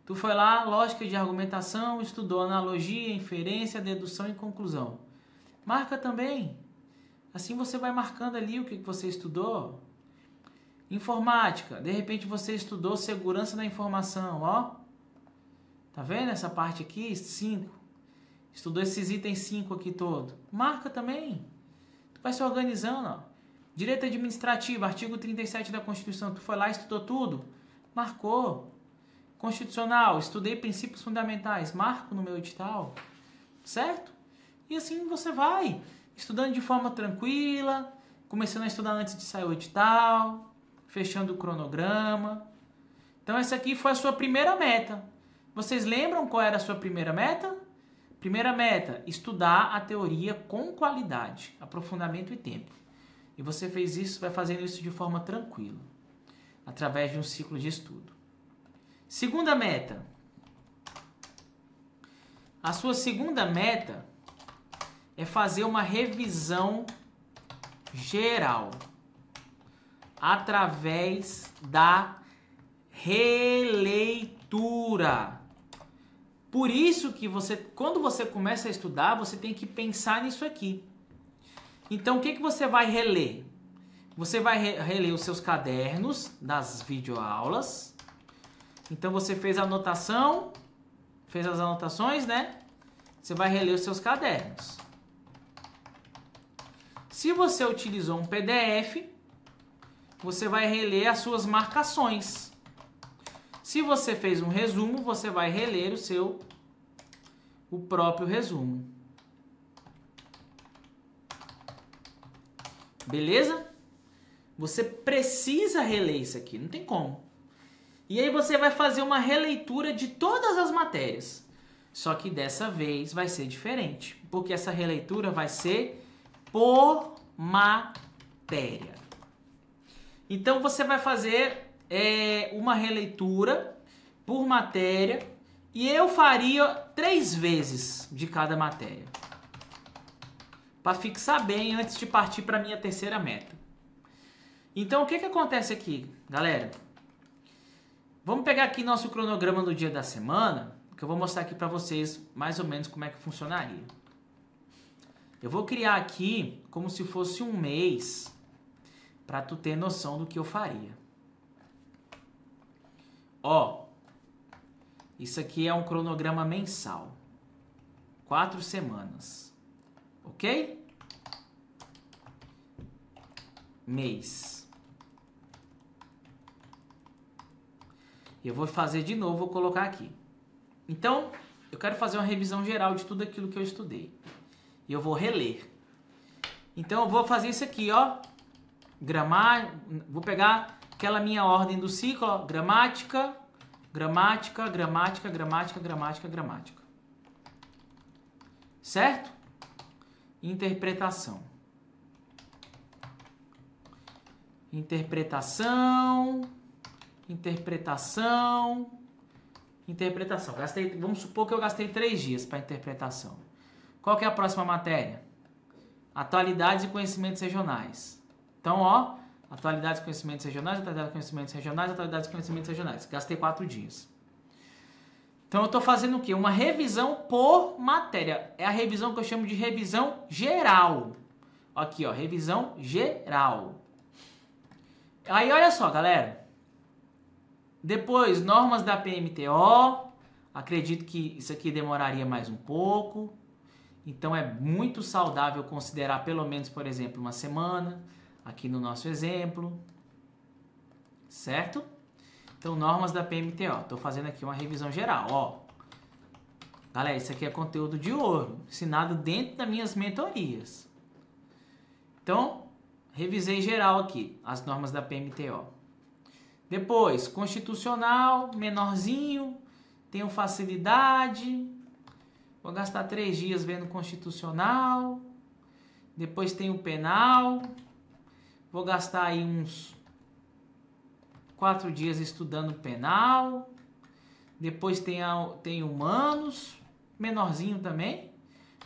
tu foi lá, lógica de argumentação, estudou analogia, inferência, dedução e conclusão. Marca também. Assim você vai marcando ali o que você estudou. Informática, de repente você estudou segurança da informação, ó. Tá vendo essa parte aqui? 5. Estudou esses itens 5 aqui todo. Marca também. Tu vai se organizando, ó. Direito administrativo, artigo 37 da Constituição. Tu foi lá e estudou tudo? Marcou. Constitucional, estudei princípios fundamentais. Marco no meu edital. Certo? E assim você vai. Estudando de forma tranquila. Começando a estudar antes de sair o edital. Fechando o cronograma. Então essa aqui foi a sua primeira meta. Vocês lembram qual era a sua primeira meta? Primeira meta, estudar a teoria com qualidade, aprofundamento e tempo. E você fez isso, vai fazendo isso de forma tranquila, através de um ciclo de estudo. Segunda meta. A sua segunda meta é fazer uma revisão geral, através da releitura. Por isso que quando você começa a estudar, você tem que pensar nisso aqui. Então, o que você vai reler? Você vai reler os seus cadernos das videoaulas. Então, você fez a anotação, fez as anotações, né? Você vai reler os seus cadernos. Se você utilizou um PDF, você vai reler as suas marcações. Se você fez um resumo, você vai reler o próprio resumo. Beleza? Você precisa reler isso aqui, não tem como. E aí você vai fazer uma releitura de todas as matérias. Só que dessa vez vai ser diferente, porque essa releitura vai ser por matéria. Então você vai fazer uma releitura por matéria e eu faria 3 vezes de cada matéria. Para fixar bem antes de partir para a minha terceira meta. Então o que acontece aqui, galera? Vamos pegar aqui nosso cronograma do dia da semana, que eu vou mostrar aqui para vocês mais ou menos como é que funcionaria. Eu vou criar aqui como se fosse um mês, para tu ter noção do que eu faria. Ó, isso aqui é um cronograma mensal. 4 semanas. Ok? Mês. Eu vou fazer de novo, vou colocar aqui. Então, eu quero fazer uma revisão geral de tudo aquilo que eu estudei. E eu vou reler. Então, eu vou fazer isso aqui, ó. Vou pegar aquela minha ordem do ciclo, ó. Gramática, gramática, gramática, gramática, gramática, gramática. Certo? Interpretação. Interpretação. Interpretação. Interpretação. Vamos supor que eu gastei 3 dias para interpretação. Qual que é a próxima matéria? Atualidades e conhecimentos regionais. Então, ó, atualidades e conhecimentos regionais, atualidades e conhecimentos regionais, atualidades e conhecimentos regionais. Gastei 4 dias. Então, eu estou fazendo o quê? Uma revisão por matéria. É a revisão que eu chamo de revisão geral. Aqui, ó, revisão geral. Aí, olha só, galera. Depois, normas da PMTO. Acredito que isso aqui demoraria mais um pouco. Então, é muito saudável considerar pelo menos, por exemplo, uma semana. Aqui no nosso exemplo. Certo? Então, normas da PMTO. Estou fazendo aqui uma revisão geral, ó. Galera, isso aqui é conteúdo de ouro. Ensinado dentro das minhas mentorias. Então, revisei geral aqui. As normas da PMTO. Depois, constitucional, menorzinho. Tenho facilidade. Vou gastar 3 dias vendo constitucional. Depois tem o penal. Vou gastar aí uns 4 dias estudando penal. Depois tem humanos, menorzinho também.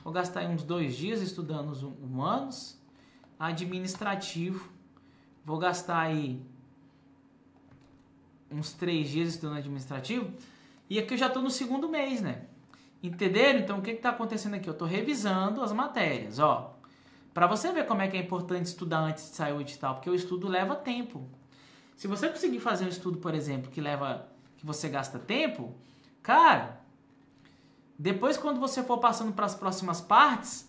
Vou gastar aí uns 2 dias estudando os humanos. Administrativo. Vou gastar aí uns 3 dias estudando administrativo. E aqui eu já estou no 2º mês, né? Entenderam? Então o que está acontecendo aqui? Eu estou revisando as matérias, ó. Para você ver como é que é importante estudar antes de sair o edital, porque o estudo leva tempo. Se você conseguir fazer um estudo, por exemplo, que você gasta tempo, cara, depois quando você for passando para as próximas partes,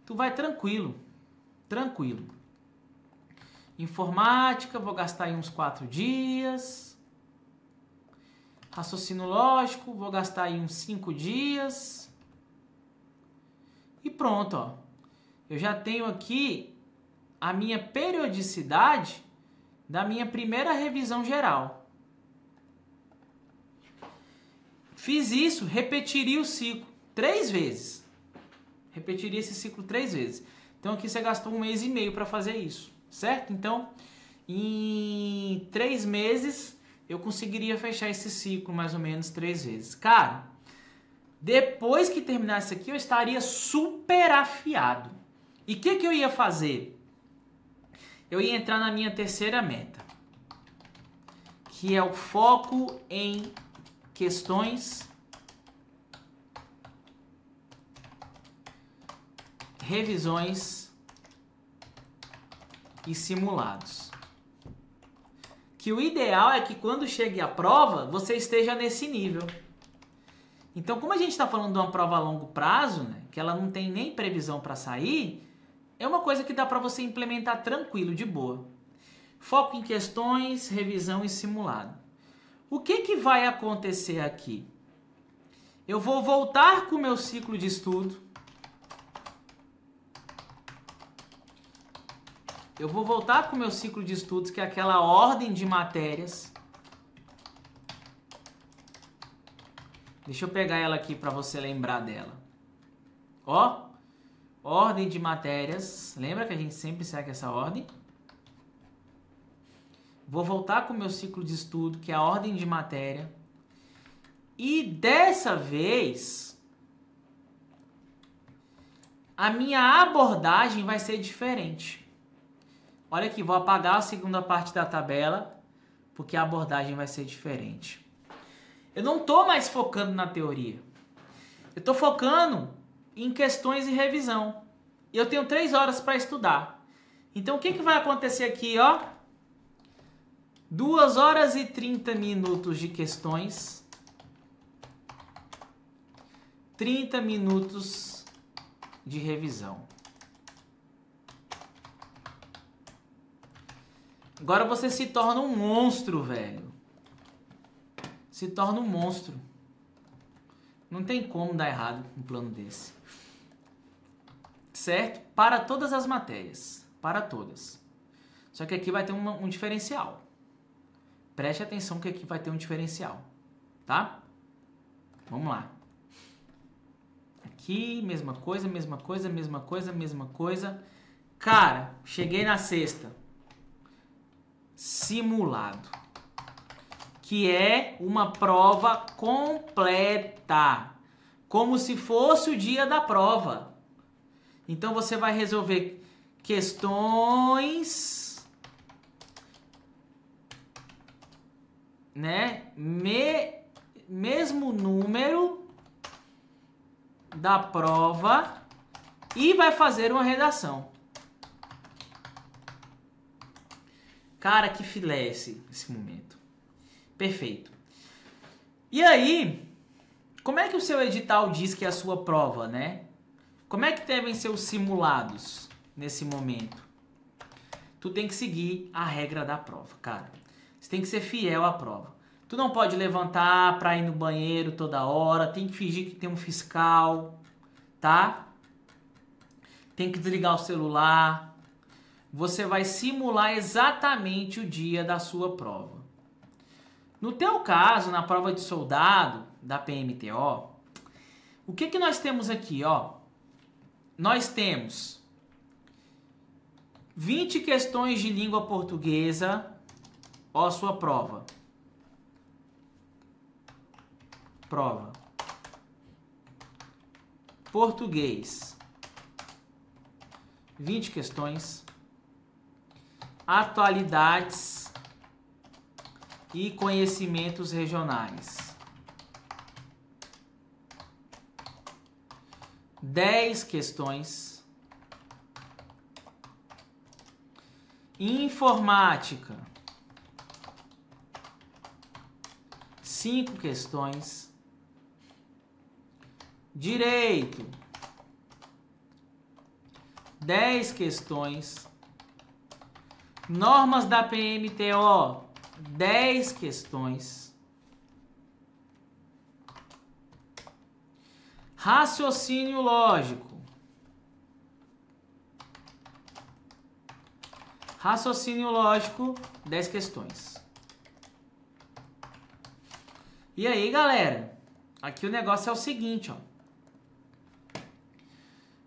tu vai tranquilo, tranquilo. Informática, vou gastar aí uns 4 dias. Raciocínio lógico, vou gastar aí uns 5 dias. E pronto, ó. Eu já tenho aqui a minha periodicidade da minha primeira revisão geral. Fiz isso, repetiria o ciclo 3 vezes. Repetiria esse ciclo 3 vezes. Então aqui você gastou 1 mês e meio para fazer isso, certo? Então, em 3 meses, eu conseguiria fechar esse ciclo mais ou menos 3 vezes. Cara, depois que terminasse aqui, eu estaria super afiado. E o que eu ia fazer? Eu ia entrar na minha terceira meta, que é o foco em questões revisões e simulados. Que o ideal é que quando chegue a prova, você esteja nesse nível. Então, como a gente está falando de uma prova a longo prazo, né, que ela não tem nem previsão para sair, é uma coisa que dá para você implementar tranquilo, de boa. Foco em questões, revisão e simulado. O que vai acontecer aqui? Eu vou voltar com o meu ciclo de estudo. Eu vou voltar com o meu ciclo de estudos, que é aquela ordem de matérias. Deixa eu pegar ela aqui para você lembrar dela. Ó, ordem de matérias. Lembra que a gente sempre segue essa ordem? Vou voltar com o meu ciclo de estudo, que é a ordem de matéria. E dessa vez, a minha abordagem vai ser diferente. Olha aqui, vou apagar a segunda parte da tabela, porque a abordagem vai ser diferente. Eu não estou mais focando na teoria. Eu estou focando em questões e revisão. E eu tenho 3 horas para estudar. Então, o que vai acontecer aqui, ó? 2 horas e 30 minutos de questões. 30 minutos de revisão. Agora você se torna um monstro, velho. Se torna um monstro. Não tem como dar errado um plano desse. Certo? Para todas as matérias. Para todas. Só que aqui vai ter um diferencial. Preste atenção que aqui vai ter um diferencial. Tá? Vamos lá. Aqui, mesma coisa, mesma coisa, mesma coisa, mesma coisa. Cara, cheguei na sexta. Simulado, que é uma prova completa, como se fosse o dia da prova. Então você vai resolver questões, né? Mesmo número da prova e vai fazer uma redação. Cara, que filé esse momento. Perfeito. E aí, como é que o seu edital diz que é a sua prova, né? Como é que devem ser os simulados nesse momento? Tu tem que seguir a regra da prova, cara. Você tem que ser fiel à prova. Tu não pode levantar pra ir no banheiro toda hora, tem que fingir que tem um fiscal, tá? Tem que desligar o celular. Você vai simular exatamente o dia da sua prova. No teu caso, na prova de soldado da PMTO, o que nós temos aqui, ó? Nós temos 20 questões de língua portuguesa, ó, a sua prova. Prova. Português. 20 questões. Atualidades e conhecimentos regionais. 10 questões. Informática. 5 questões. Direito. 10 questões. Normas da PMTO, 10 questões. Raciocínio lógico. Raciocínio lógico, 10 questões. E aí, galera? Aqui o negócio é o seguinte, ó.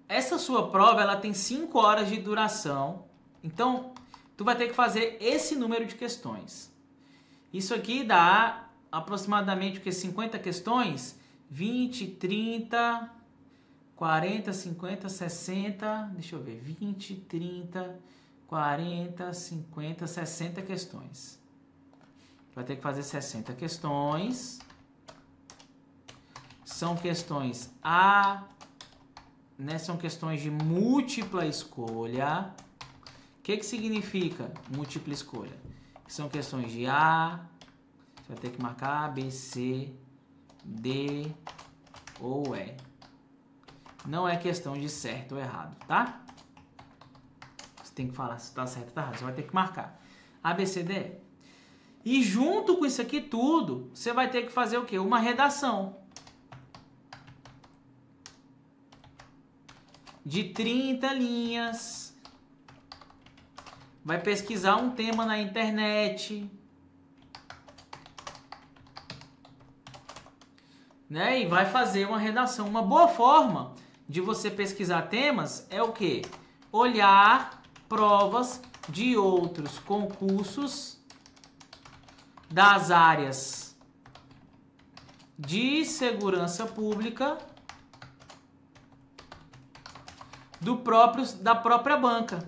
Essa sua prova, ela tem 5 horas de duração. Então, tu vai ter que fazer esse número de questões. Isso aqui dá aproximadamente o que? 50 questões? 20, 30, 40, 50, 60... Deixa eu ver. 20, 30, 40, 50, 60 questões. Vai ter que fazer 60 questões. São questões né? São questões de múltipla escolha. que significa múltipla escolha? São questões de A, você vai ter que marcar A, B, C, D ou E. Não é questão de certo ou errado, tá? Você tem que falar se está certo ou está errado. Você vai ter que marcar A, B, C, D, E. E junto com isso aqui tudo, você vai ter que fazer o quê? Uma redação. De 30 linhas. Vai pesquisar um tema na internet. Né? E vai fazer uma redação. Uma boa forma de você pesquisar temas é o quê? Olhar provas de outros concursos das áreas de segurança pública da própria banca.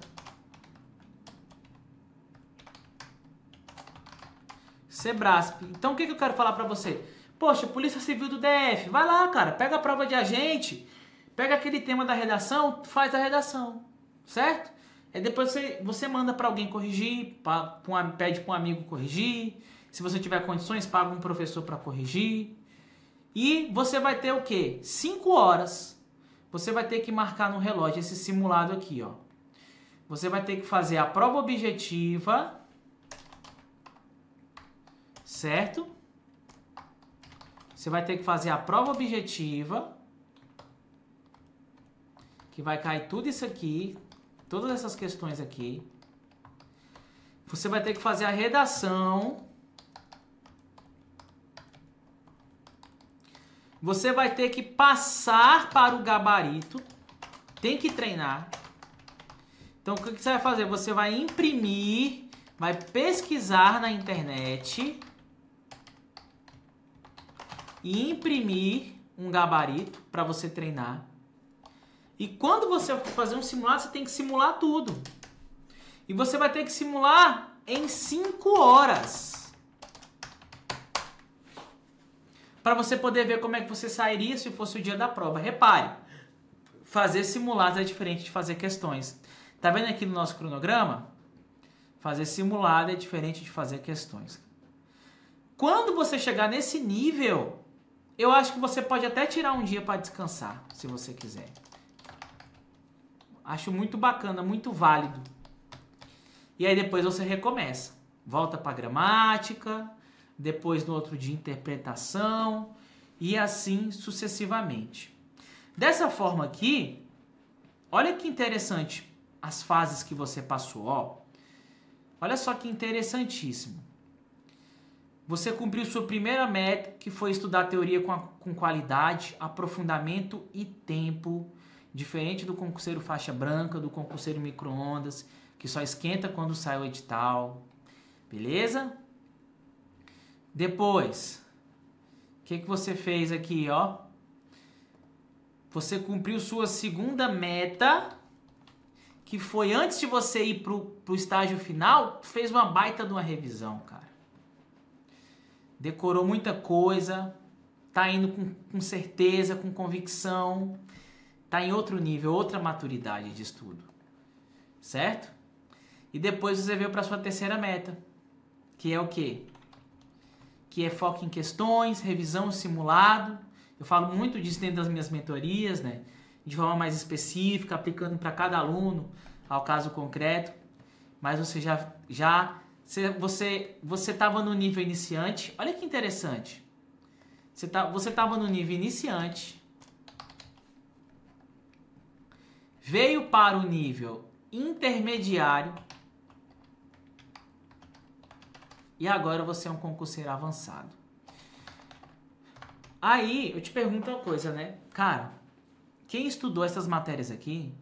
Sebrasp. Então o que eu quero falar para você? Poxa, Polícia Civil do DF, vai lá, cara, pega a prova de agente, pega aquele tema da redação, faz a redação, certo? Aí depois você manda para alguém corrigir, pede para um amigo corrigir, se você tiver condições, paga um professor para corrigir. E você vai ter o quê? 5 horas. Você vai ter que marcar no relógio esse simulado aqui, ó. Você vai ter que fazer a prova objetiva, certo? Você vai ter que fazer a prova objetiva, que vai cair tudo isso aqui, todas essas questões aqui. Você vai ter que fazer a redação. Você vai ter que passar para o gabarito. Tem que treinar. Então, o que você vai fazer? Você vai imprimir, vai pesquisar na internet e imprimir um gabarito para você treinar. E quando você for fazer um simulado, você tem que simular tudo. E você vai ter que simular em 5 horas. Para você poder ver como é que você sairia se fosse o dia da prova. Repare, fazer simulados é diferente de fazer questões. Tá vendo aqui no nosso cronograma? Fazer simulado é diferente de fazer questões. Quando você chegar nesse nível, eu acho que você pode até tirar um dia para descansar, se você quiser. Acho muito bacana, muito válido. E aí depois você recomeça. Volta para gramática, depois no outro dia interpretação e assim sucessivamente. Dessa forma aqui, olha que interessante as fases que você passou, ó. Olha só que interessantíssimo. Você cumpriu sua primeira meta, que foi estudar a teoria com qualidade, aprofundamento e tempo, diferente do concurseiro faixa branca, do concurseiro micro-ondas, que só esquenta quando sai o edital. Beleza? Depois, o que você fez aqui, ó? Você cumpriu sua segunda meta, que foi antes de você ir pro estágio final, fez uma baita de uma revisão, cara. Decorou muita coisa, tá indo com certeza, com convicção, tá em outro nível, outra maturidade de estudo, certo? E depois você veio para sua terceira meta, que é o quê? Que é foco em questões, revisão, simulado. Eu falo muito disso dentro das minhas mentorias, né? De forma mais específica, aplicando para cada aluno, ao caso concreto. Mas você estava no nível iniciante. Olha que interessante. Você estava no nível iniciante, veio para o nível intermediário e agora você é um concurseiro avançado. Aí eu te pergunto uma coisa, né? Cara, quem estudou essas matérias aqui,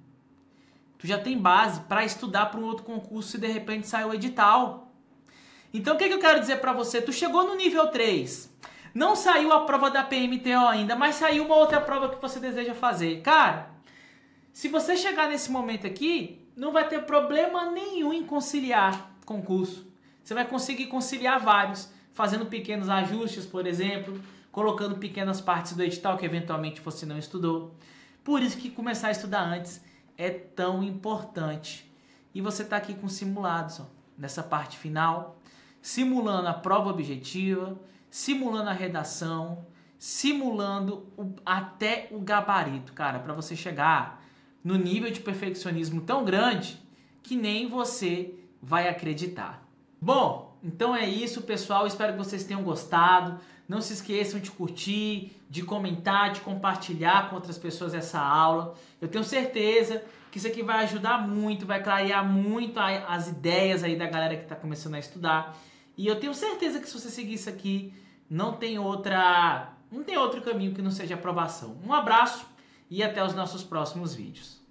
tu já tem base para estudar para um outro concurso e de repente sai o edital. Então o que eu quero dizer para você? Tu chegou no nível 3, não saiu a prova da PMTO ainda, mas saiu uma outra prova que você deseja fazer. Cara, se você chegar nesse momento aqui, não vai ter problema nenhum em conciliar concurso. Você vai conseguir conciliar vários, fazendo pequenos ajustes, por exemplo, colocando pequenas partes do edital que eventualmente você não estudou. Por isso que começar a estudar antes é tão importante. e você está aqui com simulados, ó, nessa parte final, simulando a prova objetiva, simulando a redação, simulando até o gabarito, cara, para você chegar no nível de perfeccionismo tão grande que nem você vai acreditar. Bom, então é isso, pessoal. Espero que vocês tenham gostado. Não se esqueçam de curtir, de comentar, de compartilhar com outras pessoas essa aula. Eu tenho certeza que isso aqui vai ajudar muito, vai clarear muito as ideias aí da galera que está começando a estudar. E eu tenho certeza que se você seguir isso aqui, não tem outro caminho que não seja aprovação. Um abraço e até os nossos próximos vídeos.